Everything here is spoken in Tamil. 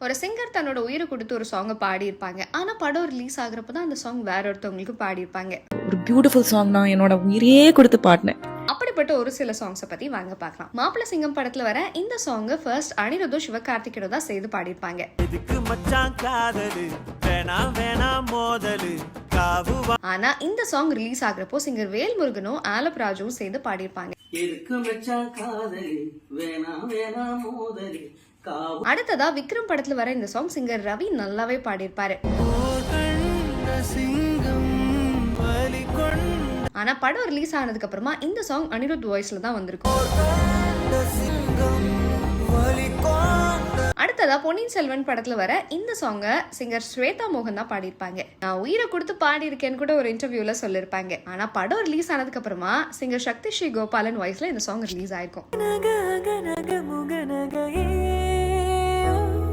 ஒரு சிங்கர் தன்னோட உயிரை கொடுத்து ஒரு சாங்கை பாடியிருப்பாங்க. ஆனால் படம் ரிலீஸ் ஆகுறப்ப தான் அந்த சாங் வேற ஒருத்தவங்களுக்கு பாடியிருப்பாங்க. ஒரு பியூட்டிஃபுல் சாங் நான் என்னோட உயிரையே கொடுத்து பாடினேன். அப்படிப்பட்ட ஒரு சில சாங்ஸை பத்தி வாங்க பார்க்கலாம். மாப்பிள்ளை சிங்கம் படத்துல வர இந்த சாங் ஃபர்ஸ்ட் அனிருத்தும் சிவகார்த்திகேயனோ தான் சேர்ந்து பாடியிருப்பாங்க. ஆனா இந்த சாங் ரிலீஸ் ஆகுறப்போ சிங்கர் வேல்முருகனும் ஆலப்ராஜும் சேர்ந்து பாடியிருப்பாங்க. அடுத்ததா விக்ரம் படத்துல வர இந்த சாங் சிங்கர் ரவி நல்லாவே பாடியிருப்பாரு. ஆனா படம் ரிலீஸ் ஆனதுக்கு அப்புறமா இந்த சாங் அனிருத் வாய்ஸ்ல தான் வந்திருக்கும். அடுத்ததா பொன்னியின் செல்வன் படத்துல வர இந்த சாங்க சிங்கர் ஸ்வேதா மோகன் தான் பாடியிருப்பாங்க. நான் உயிரை கொடுத்து பாடி இருக்கேன்னு கூட ஒரு இன்டர்வியூல சொல்லிருப்பாங்க. ஆனா படம் ரிலீஸ் ஆனதுக்கு அப்புறமா சிங்கர் சக்தி ஸ்ரீ கோபாலன் வாய்ஸ்ல இந்த சாங் ரிலீஸ் ஆயிருக்கும்.